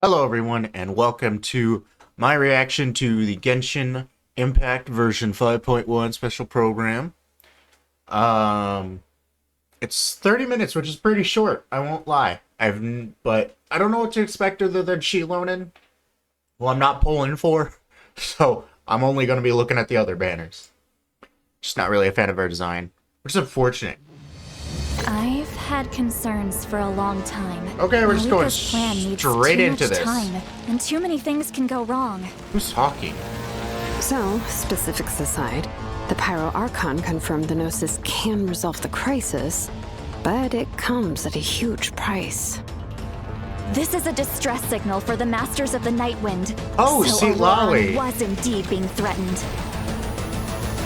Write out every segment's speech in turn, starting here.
Hello everyone and welcome to my reaction to the Genshin Impact version 5.1 special program. It's 30 minutes, which is pretty short, I won't lie. But I don't know what to expect other than Shilonen. Well, I'm not pulling for, so I'm only going to be looking at the other banners. Just not really a fan of her design, which is unfortunate. I've had concerns for a long time. Okay, we're just going Malika's plan needs straight too into much this. time, and too many things can go wrong. Who's talking? So, specifics aside, the Pyro Archon confirmed the Gnosis can resolve the crisis, but it comes at a huge price. This is a distress signal for the Masters of the Nightwind. Oh, so see, Lolly was indeed being threatened.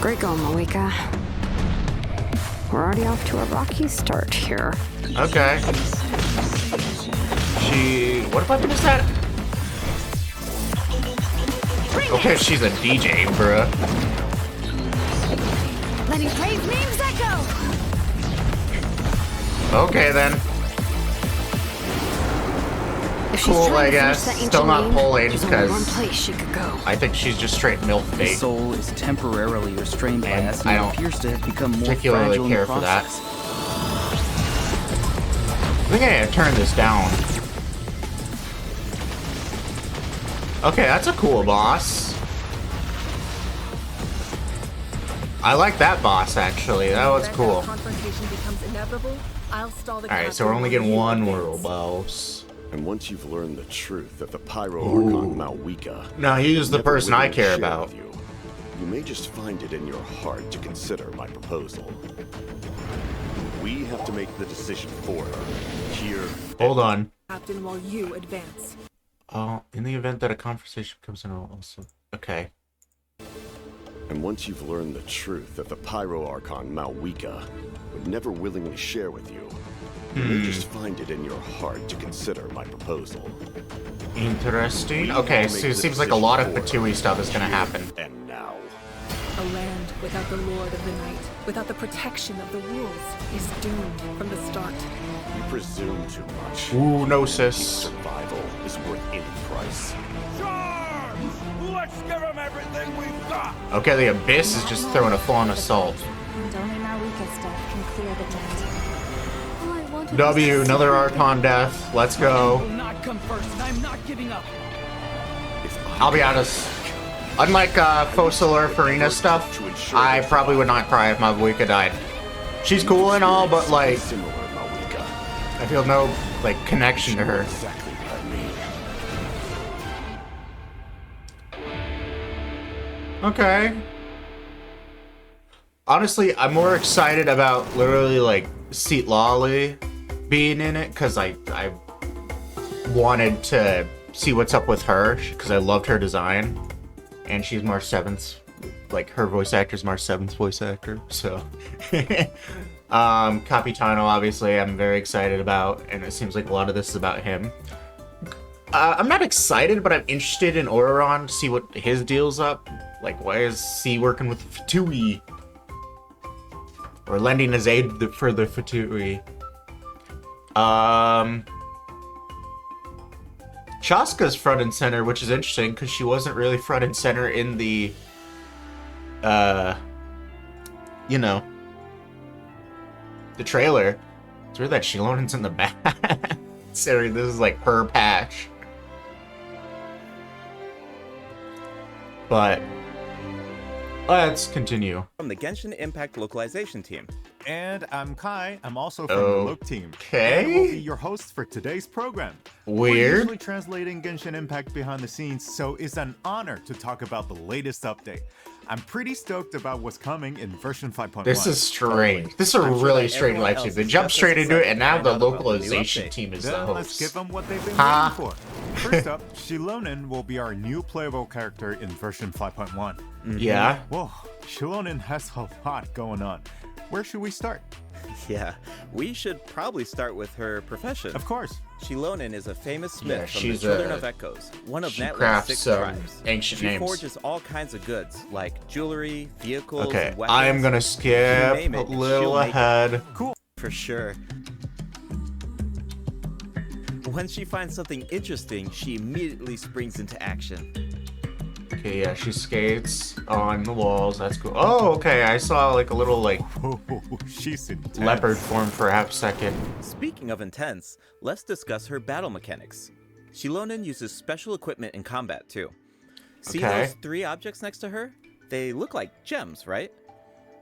Great going, Malika. We're already off to a rocky start here. Okay. What button is that? Okay, she's a DJ, bruh. Letting praise names echo! Okay, then. If she's Cool, trying I to finish guess. that ancient Still not name, pulling, there's only one because place she could go. I think she's just straight MILF The bait. soul is temporarily restrained by And us I and don't appears to have become more particularly fragile in care the for that. process. I think I gotta turn this down. Okay, that's a cool boss. I like that boss, actually. That was cool. Alright, so we're only getting one world boss. And once you've learned the truth of the Pyro Archon Malwika, No, he's the never person I willingly care share about. with you may just find it in your heart to consider my proposal. We have to make the decision for her. Here. Hold on. Captain, while you advance. In the event that a conversation becomes an also. Okay. And once you've learned the truth of the Pyro Archon Malwika would never willingly share with you may just find it in your heart to consider my proposal. Interesting. Okay, so it seems like a lot of Fatui stuff is gonna happen. And now. A land without the Lord of the Night, without the protection of the wolves, is doomed from the start. You presume too much. Ooh, no Its sis. survival is worth any price. Let's give them everything we've got! Okay, the Abyss is just throwing a full-on assault. And only Malika's death can clear the debt. All I wanted W, was another Archon death. Let's go. Will not come first, and I'm not giving up. I'll be honest. Unlike Fossil Farina stuff, I probably would not cry if Mabuika died. She's cool and all, but like, Similar, Malwika. I feel no like connection to her. Exactly what I mean. Okay. Honestly, I'm more excited about literally like Seat Lolly being in it because I wanted to see what's up with her because I loved her design, and she's March 7th. Like her voice actor is March 7th voice actor, so. Capitano, obviously, I'm very excited about, and it seems like a lot of this is about him. I'm not excited, but I'm interested in Auron to see what his deal's up. Like, why is he working with Fatui? Or lending his aid for the Fatui? Chaska's front and center, which is interesting, because she wasn't really front and center in the, you know, the trailer. It's weird that Shilonen's in the back. Considering this is like her patch. But let's continue. From the Genshin Impact localization team. And I'm Kai. I'm also from the Loc team. Okay. And I will be your host for today's program. We're Weird. usually translating Genshin Impact behind the scenes, so it's an honor to talk about the latest update. I'm pretty stoked about what's coming in version 5.1. This is strange. This is a I'm sure really that strange everyone live else stream. They is jump just straight as into it, excited and to now find the out about the new localization update. team is the Then let's give host. them what they've been Huh? waiting for. First up, Shilonen will be our new playable character in version 5.1. Yeah. Whoa, Shilonen has a lot going on. Where should we start? Yeah, we should probably start with her profession. Of course. Shilonen is a famous smith Yeah, from the she's Children a- of Echoes, one of she Natlan's crafts 6 some tribes. ancient she names. forges all kinds of goods, like jewelry, vehicles, Okay, and weapons. I'm gonna skip name a it, and little she'll make it. ahead. For sure. When she finds something interesting, she immediately springs into action. Okay, yeah, she skates on the walls. That's cool. Oh, okay. I saw like a little like Whoa, she's intense. leopard form for a half second. Speaking of intense, let's discuss her battle mechanics. Xilonen uses special equipment in combat too. See Okay. those 3 objects next to her? They look like gems, right?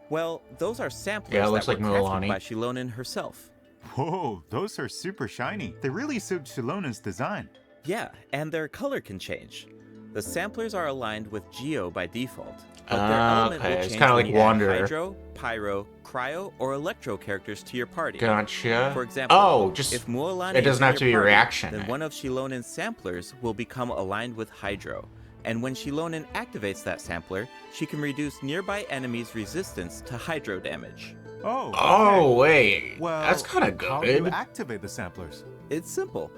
Well, those are samplers Yeah, it looks that were like crafted Mulan. by Xilonen herself. Whoa, those are super shiny. They really suit Shilonen's design. Yeah, and their color can change. The samplers are aligned with Geo by default, but their element will Okay, change it's kind of when like you add Wanderer. Hydro, Pyro, Cryo, or Electro characters to your party. Gotcha. For example, oh, just if Mulan it doesn't have to be a reaction. then one of Shilonen's samplers will become aligned with Hydro. And when Xilonen activates that sampler, she can reduce nearby enemies' resistance to Hydro damage. Oh, okay. Oh wait, Well, that's kind of how do you good. activate the samplers? It's simple.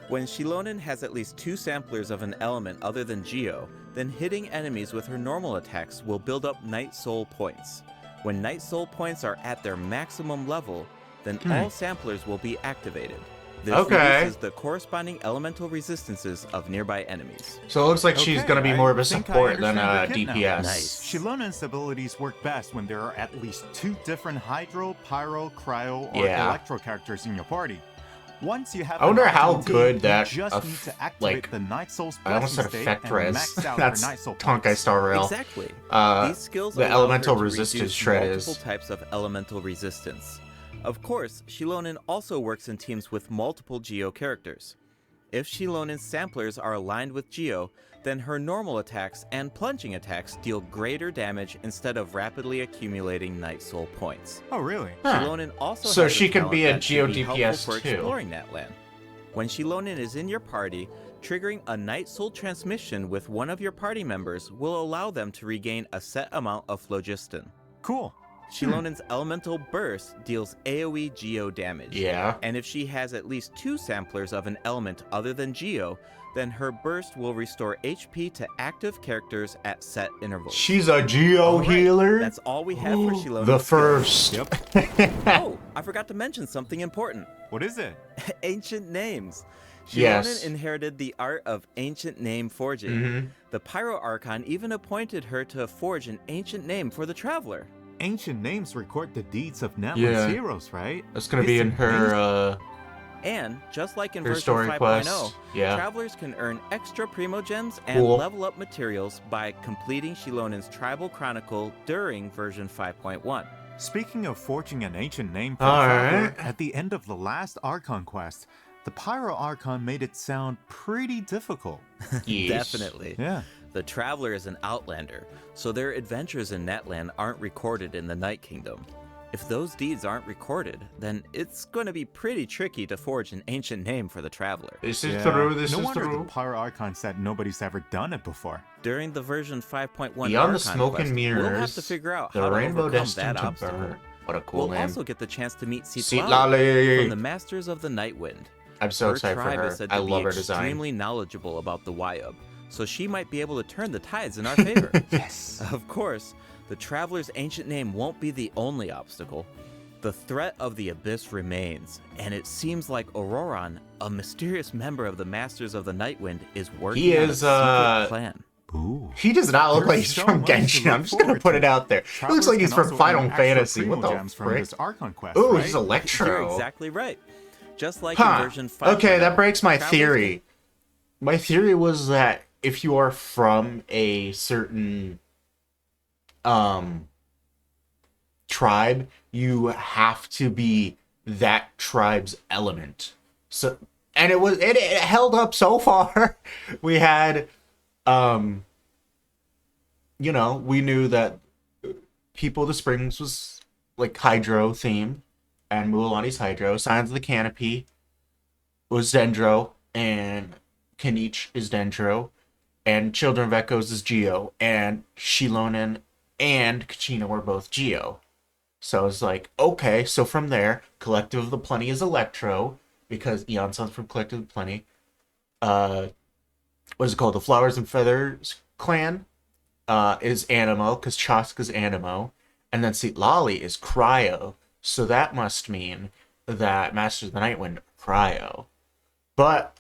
When Xilonen has at least 2 samplers of an element other than Geo, then hitting enemies with her normal attacks will build up Night Soul points. When Night Soul points are at their maximum level, then all samplers will be activated. This Okay. reduces the corresponding elemental resistances of nearby enemies. So it looks like she's Okay, gonna be more of a I think I support than a understand your kit now. DPS. Nice. Shilonen's abilities work best when there are at least 2 different Hydro, Pyro, Cryo, or Yeah. Electro characters in your party. Once you have I wonder an how optimal team, good you that just need to activate like the Night Soul's I almost said blessing effect state and res. max out That's her Night Soul Tonkai points. Star Rail. Exactly. These skills the allow elemental her to resistance reduce shred multiple is. types of elemental resistance. Of course, Xilonen also works in teams with multiple Geo characters. If Shilonen's samplers are aligned with Geo, then her normal attacks and plunging attacks deal greater damage instead of rapidly accumulating Night Soul points. Oh, really? Huh. Xilonen also So has she can talent be a that Geo can be helpful DPS for too. exploring that land. When Xilonen is in your party, triggering a Night Soul transmission with one of your party members will allow them to regain a set amount of phlogiston. Cool. Shilonen's elemental burst deals AoE Geo damage. Yeah. And if she has at least 2 samplers of an element other than Geo, then her burst will restore HP to active characters at set intervals. She's a Geo Alright, healer. That's all we have for Xilonen. The first. Yep. Oh, I forgot to mention something important. What is it? Ancient names. Xilonen Yes. inherited the art of ancient name forging. Mhm. The Pyro Archon even appointed her to forge an ancient name for the Traveler. Ancient names record the deeds of Natlan's Yeah. heroes, right? That's gonna be It's in her And, just like in her version story 5.0, quest. Yeah. travelers can earn extra Primo Gems and Cool. level up materials by completing Shilonen's Tribal Chronicle during version 5.1. Speaking of forging an ancient name for All a traveler, right. at the end of the last Archon quest, the Pyro Archon made it sound pretty difficult. Yes. Definitely. Yeah. The Traveler is an Outlander, so their adventures in Natlan aren't recorded in the Night Kingdom. If those deeds aren't recorded, then it's going to be pretty tricky to forge an ancient name for the Traveler. This is Yeah. true. This no is wonder true. the Pyro Archon said nobody's ever done it before. During the version 5.1 Beyond the Archon smoke quest, and mirrors, we'll have to figure out the how to rainbow overcome destined that to obstacle. burn. What a cool We'll name. also get the chance to meet Citlali. Citlali from the Masters of the Nightwind. I'm so Her excited for tribe her. is said I to love be her design. extremely knowledgeable about the Wyub, so she might be able to turn the tides in our favor. Yes. Of course, the Traveler's ancient name won't be the only obstacle. The threat of the Abyss remains, and it seems like Auroran, a mysterious member of the Masters of the Nightwind, is working He on is, a secret plan. Ooh. He does not look There's like he's so from much to Genshin. look I'm just gonna forward put to. it out there. He looks Travelers like he's can from also Final earn extra Fantasy. Primo What the Gems from frick? this Archon quest, Ooh, right? he's Electro. You're exactly right. Just like in Huh. version 5. Okay, that breaks my Travelers theory. My theory was that if you are from a certain tribe, you have to be that tribe's element. So, and it held up so far. We had we knew that People of the Springs was like Hydro theme, and Mualani's Hydro. Signs of the Canopy was Dendro, and Kanich is Dendro, and Children of Echoes is Geo, and Shilonen and Kachina were both Geo. So it's like, okay, so from there, Collective of the Plenty is Electro, because Eon Sun's from Collective of the Plenty. What is it called? The Flowers and Feathers clan is Animo, because Chaska's Animo. And then Citlali is Cryo. So that must mean that Masters of the Nightwind are Cryo. But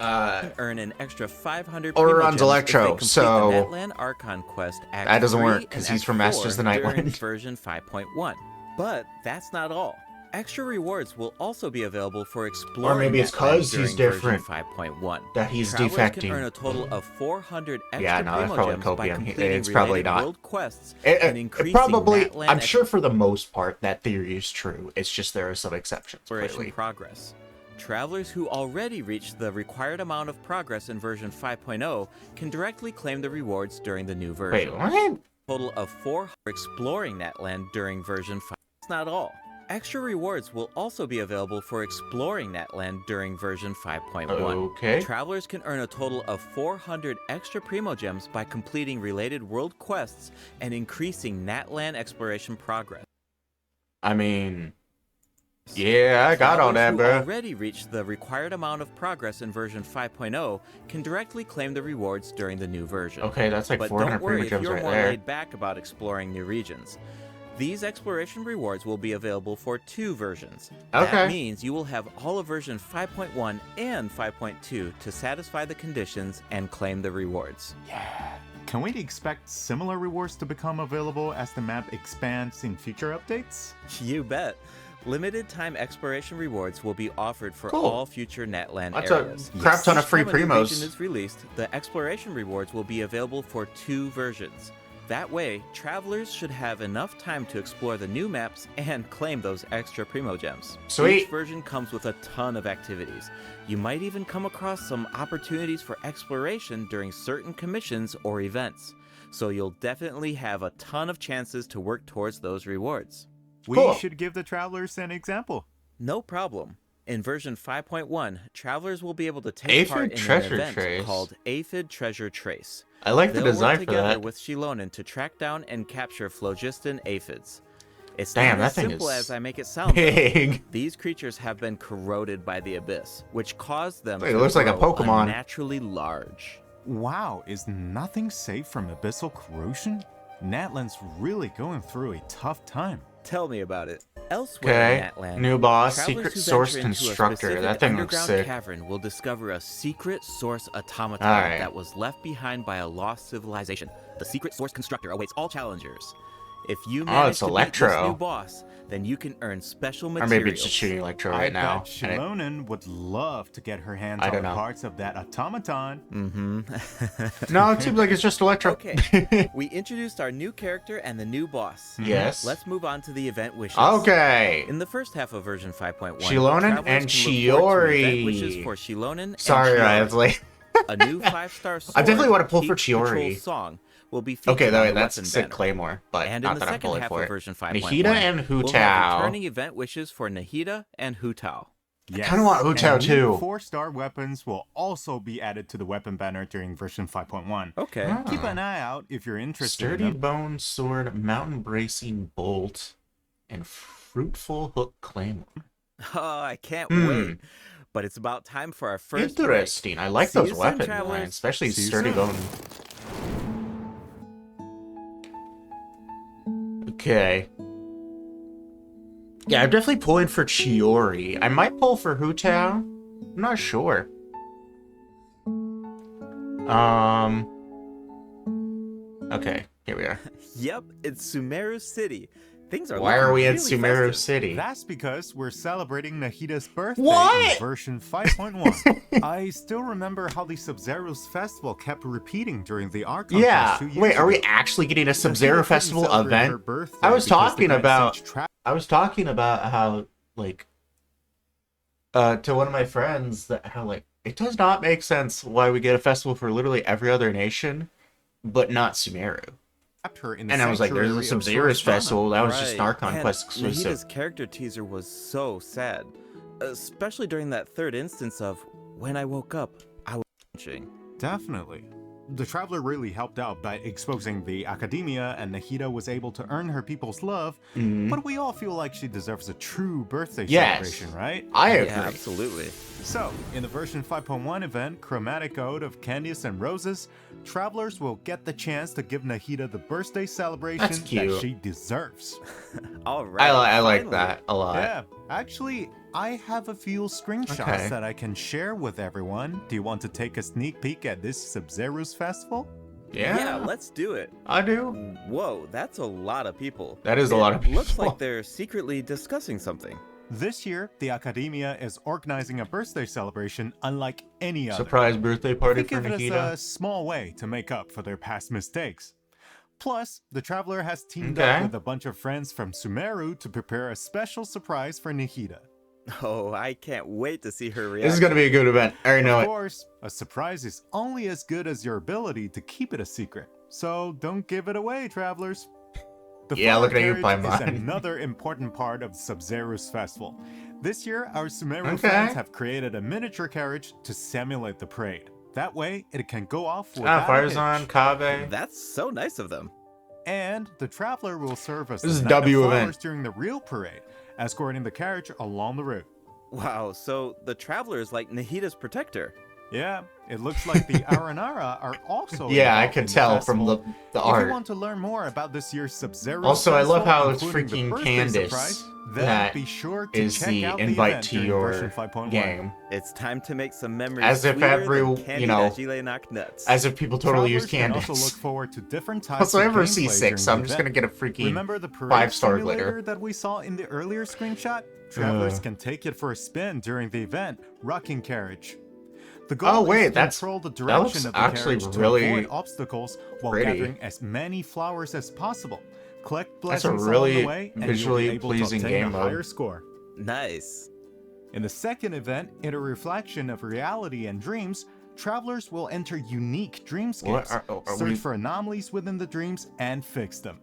earn an extra 500 Oreron's Primogems Electro, if they complete so the Natlan Archon quest Act that doesn't 3 work, and 'cause he's Act from Masters of the 4 Nightwind. during version 5.1. But that's not all. Extra rewards will also be available for exploring Or maybe it's Natlan 'cause he's during version different 5.1. that he's Travelers defecting. can earn a total of 400 extra Yeah, no, that's probably Primogems by copium. completing It's probably related not. world quests It and increasing probably, Natlan I'm sure for the most part, that theory is true. It's just there are some exceptions, exploration clearly. progress. Travelers who already reached the required amount of progress in version 5.0 can directly claim the rewards during the new Wait, version. what? Total of 4 exploring Natlan during version 5. That's not all. Extra rewards will also be available for exploring Natlan during version 5.1. Okay. Travelers can earn a total of 400 extra Primogems by completing related world quests and increasing Natlan exploration progress. I mean, yeah, I got all Travelers that, who bro. already reached the required amount of progress in version 5.0 can directly claim the rewards during the new version. Okay, that's like But 400 don't worry if Primogems you're right more there. laid back about exploring new regions. These exploration rewards will be available for 2 versions. Okay. That means you will have all of version 5.1 and 5.2 to satisfy the conditions and claim the rewards. Can we expect similar rewards to become available as the map expands in future updates? You bet. Limited time exploration rewards will be offered for Cool. all future Natlan That's areas. a crap ton of Each free time a new primos. region is released, the exploration rewards will be available for 2 versions. That way, travelers should have enough time to explore the new maps and claim those extra Primogems. Sweet. Each version comes with a ton of activities. You might even come across some opportunities for exploration during certain commissions or events. So you'll definitely have a ton of chances to work towards those rewards. We Cool. should give the travelers an example. No problem. In version 5.1, travelers will be able to take Aphid part in an Treasure event Trace. called Aphid Treasure Trace. I like the They'll design work for together that. with Shilonen to track down and capture phlogiston aphids. It's Damn, not that as thing simple is as I make it sound. though. Big. These creatures have been corroded by the abyss, which caused them It to looks like a grow Pokemon. unnaturally large. Wow, is nothing safe from abyssal corrosion? Natlan's really going through a tough time. Tell me about it. Elsewhere in Okay, Natlan, new boss, travelers Secret who Source venture into a Constructor. specific That thing looks underground sick. cavern will discover a secret source automaton Alright. that was left behind by a lost civilization. The Secret Source Constructor awaits all challengers. If you manage it's to beat this Electro. new boss, then you can earn special Or materials. maybe it's just shooting Electro right now. bet Shilonen would love to get her hands I on don't the know. parts of that automaton. No, it seems like it's just Electro. Okay, we introduced our new character and the new boss. Yes. Let's move on to the event wishes. Okay. In the first half of version 5.1, Shilonen travelers and can look forward to event Chiori. wishes for Shilonen Sorry, and Chiori. Riley. A new 5-star sword, I definitely want to pull for Peak Patrol Chiori. song will be featured Okay, on though, the that's weapon sick banner. Claymore, but And in not the that I'm second pulling half for of it. version 5.1, Nahida and Hu we'll have Tao. returning event wishes for Nahida and Hu Tao. Yes. kinda want Hu Tao and new too. 4-star weapons will also be added to the weapon banner during version 5.1. Okay. Ah. Keep an eye out if you're interested Sturdy in them. Bone Sword, Mountain Bracing Bolt, and Fruitful Hook Claymore. Oh, I can't Hmm. wait. But it's about time for our first break. Interesting. I like See those you soon, weapon travelers. lines, especially See you Sturdy soon. Bone. Okay. Yeah, I'm definitely pulling for Chiori. I might pull for Hu Tao. I'm not sure. Okay, here we are. Yep, it's Sumeru City. Things are Why are looking we in really Sumeru festive. City? That's because we're celebrating Nahida's birthday What? in version 5.1. I still remember how the Sub-Zero's festival kept repeating during the Archon Yeah. Quest 2 years Wait, are we ago. actually getting a Nahida Sub-Zero couldn't Festival celebrate her event? birthday I was because the talking Grand about Sage tra- I was talking about how like to one of my friends that how like it does not make sense why we get a festival for literally every other nation, but not Sumeru. trapped her in the And I was like, there's a sanctuary of Sub-Zero's Sorosana. festival, that was just an Right. Archon And Quest exclusive. Nahida's character teaser was so sad. Especially during that third instance of, when I woke up, I was watching. Definitely. The Traveler really helped out by exposing the Academia, and Nahida was able to earn her people's love, but we all feel like she deserves a true birthday Yes. celebration, right? I agree. Yeah, absolutely. So, in the version 5.1 event, Chromatic Ode of Candies and Roses, travelers will get the chance to give Nahida the birthday celebration That's cute. that she deserves. All right. I like finally. that a lot. Yeah, actually, I have a few screenshots Okay. that I can share with everyone. Do you want to take a sneak peek at this Sub-Zero's festival? Yeah, let's do it. I do. Whoa, that's a lot of people. That is a lot of people. Looks like they're secretly discussing something. This year, the Academia is organizing a birthday celebration unlike any other. Surprise birthday party Think for of it as Nikita. a small way to make up for their past mistakes. Plus, the Traveler has teamed Okay. up with a bunch of friends from Sumeru to prepare a special surprise for Nikita. Oh, I can't wait to see her reaction. This is gonna be a good event. I already know Of it. course, a surprise is only as good as your ability to keep it a secret. So don't give it away, travelers. The Yeah, flower looking at you, carriage is Paimon. another important part of Sub-Zero's festival. This year, our Sumeru Okay. fans have created a miniature carriage to simulate the parade. That way, it can go off without a hitch. Farzan, Kave. That's so nice of them. And the Traveler will serve as This is the a knight of W flowers event. during the real parade, escorting the carriage along the route. Wow, so the Traveler is like Nahida's protector. Yeah, it looks like the Aranara are also Yeah, I involved could in the tell from festival. the If art. you want to learn more about this year's Sub-Zero Also, I love festival, how it's including the freaking birthday Candace surprise, then that be sure to is check the out invite event to during your version 5.1. game. It's time to make some memories As if sweeter every- than you candy know, that Gile knocked nuts. As if people totally use Travelers can also Candace. look forward to different types Also, of ever gameplay C6, so during I'm the just gonna event. get a freaking Remember the parade 5-star simulator glitter. that we saw in the earlier screenshot? Travelers Ugh. can take it for a spin during the event, rocking carriage. The Oh, goal wait, is to that's- control the that direction looks of the actually carriage really to avoid obstacles while pretty. gathering as many flowers as possible. Collect That's a blessings along really the way, and visually you'll be able pleasing to obtain game a mode. higher score. Nice. In the second event, in a reflection of reality and dreams, travelers will enter unique dreamscapes, are search we- for anomalies within the dreams, and fix them.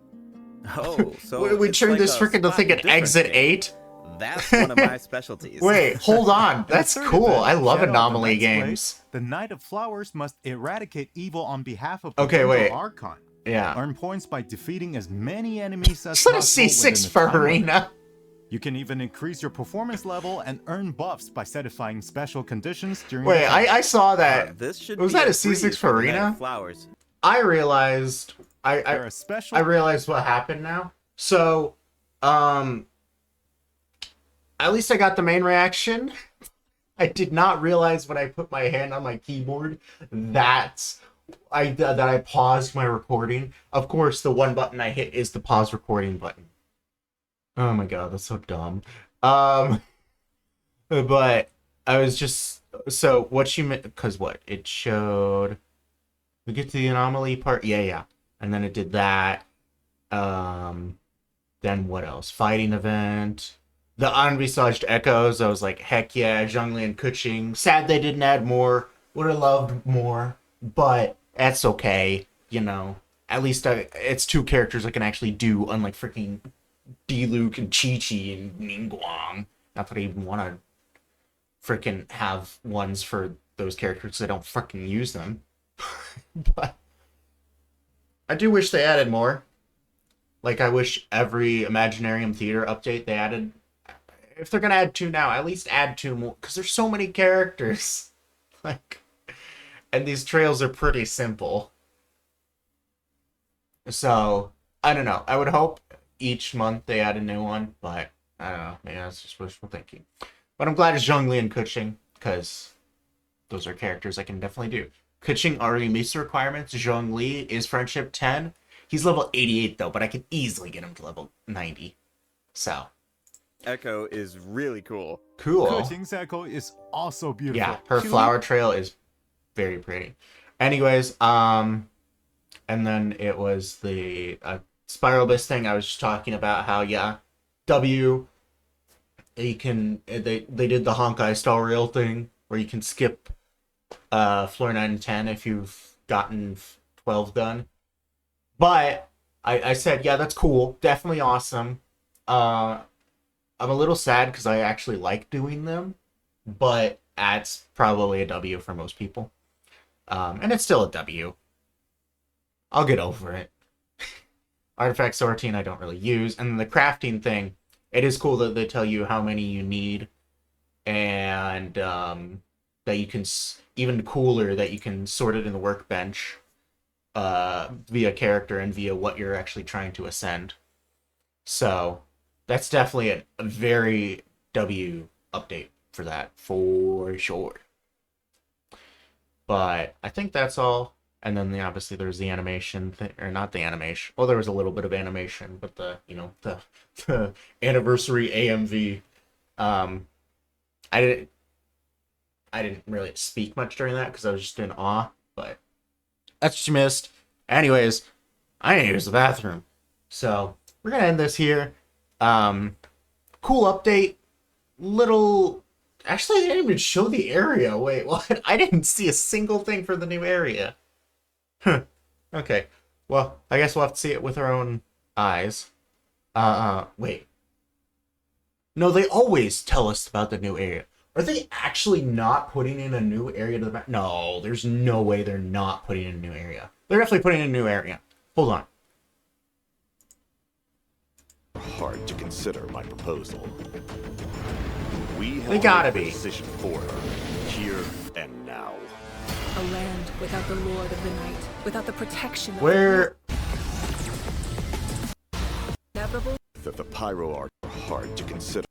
Oh, so we it's turned like this a freaking the spot thing at difference exit game. 8. That's one of my specialties. Wait, hold on. In the That's third cool. event, I love Shadow of the anomaly Night's Blade, games. The Knight of Flowers must eradicate evil on behalf of the Okay, Rainbow wait. Archon. Yeah. Earn points by defeating as many enemies as It's not a possible C6 within a for time limit. Arena. You can even increase your performance level and earn buffs by satisfying special conditions during the Wait, time. I saw that. This should Was be that a breeze C6 for the Knight of Arena? Flowers. I realized There are special I realized what happened now. So, at least I got the main reaction. I did not realize when I put my hand on my keyboard that I paused my recording. Of course, the one button I hit is the pause recording button. Oh my god, that's so dumb. But I was just so what you meant because what it showed. We get to the anomaly part. Yeah. And then it did that. Then what else? Fighting event. The unvisaged echoes. I was like, heck yeah, Zhongli and Kuching. Sad they didn't add more. Would have loved more. But that's okay. You know. At least it's two characters I can actually do, unlike freaking Diluc and Chi-Chi and Ningguang. Not that I even want to freaking have ones for those characters because I don't freaking use them. But I do wish they added more. Like, I wish every Imaginarium Theater update they added. If they're gonna add 2 now, at least add 2 more. Because there's so many characters. Like, and these trails are pretty simple. So, I don't know. I would hope each month they add a new one. But, I don't know. Maybe that's just wishful thinking. But I'm glad it's Zhongli and Kuching. Because those are characters I can definitely do. Kuching already meets the requirements. Zhongli is friendship 10. He's level 88 though, but I can easily get him to level 90. So. Echo is really cool. Cool. Kuching's Echo is also beautiful. Yeah, her She flower trail is very pretty. Anyways, and then it was the Spiral Abyss thing. I was just talking about how, yeah, W, you can, they did the Honkai style rail thing where you can skip floor 9 and 10 if you've gotten 12 done. But I said, yeah, that's cool. Definitely awesome. I'm a little sad because I actually like doing them. But that's probably a W for most people. And it's still a W. I'll get over it. Artifact sorting I don't really use. And the crafting thing, it is cool that they tell you how many you need. And that you can, even cooler, that you can sort it in the workbench. Via character and via what you're actually trying to ascend. So that's definitely a very W update for that for sure. But I think that's all. And then obviously there's the animation thing, or not the animation. Well, there was a little bit of animation, but the anniversary AMV. I didn't really speak much during that because I was just in awe. But that's what you missed. Anyways, I need to use the bathroom, so we're gonna end this here. Cool update. Little. Actually, they didn't even show the area. Wait, what? I didn't see a single thing for the new area. Huh. Okay. Well, I guess we'll have to see it with our own eyes. Wait. No, they always tell us about the new area. Are they actually not putting in a new area to the map? No, there's no way they're not putting in a new area. They're definitely putting in a new area. Hold on. Hard to consider my proposal. We They have gotta made the be. decision for her, here and now. A land without the Lord of the Night, without the protection of Where? inevitable. That the Pyro are hard to consider.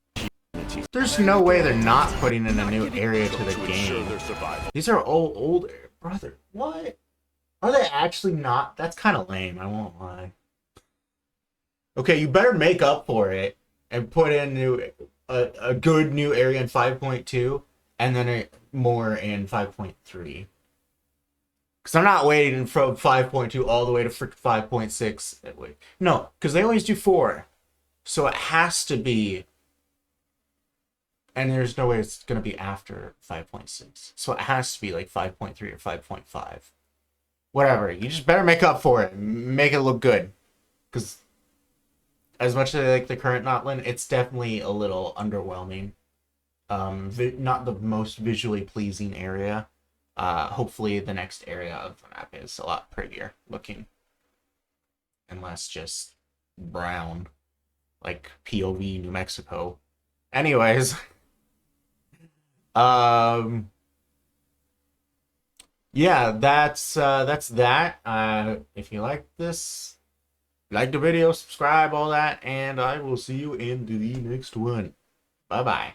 There's no way they're not putting in a new area to the To ensure game. their survival. These are old brother. What? Are they actually not? That's kind of lame. I won't lie. Okay, you better make up for it and put in a good new area in 5.2 and then more in 5.3. Because I'm not waiting from 5.2 all the way to 5.6. Wait, no, because they always do 4. So it has to be. And there's no way it's going to be after 5.6. So it has to be like 5.3 or 5.5. Whatever. You just better make up for it. Make it look good. Because as much as I like the current Notland, it's definitely a little underwhelming. Not the most visually pleasing area. Hopefully the next area of the map is a lot prettier looking. And less just brown. Like POV New Mexico. Anyways. Yeah, that's that. If you like this, like the video, subscribe, all that, and I will see you in the next one. Bye bye.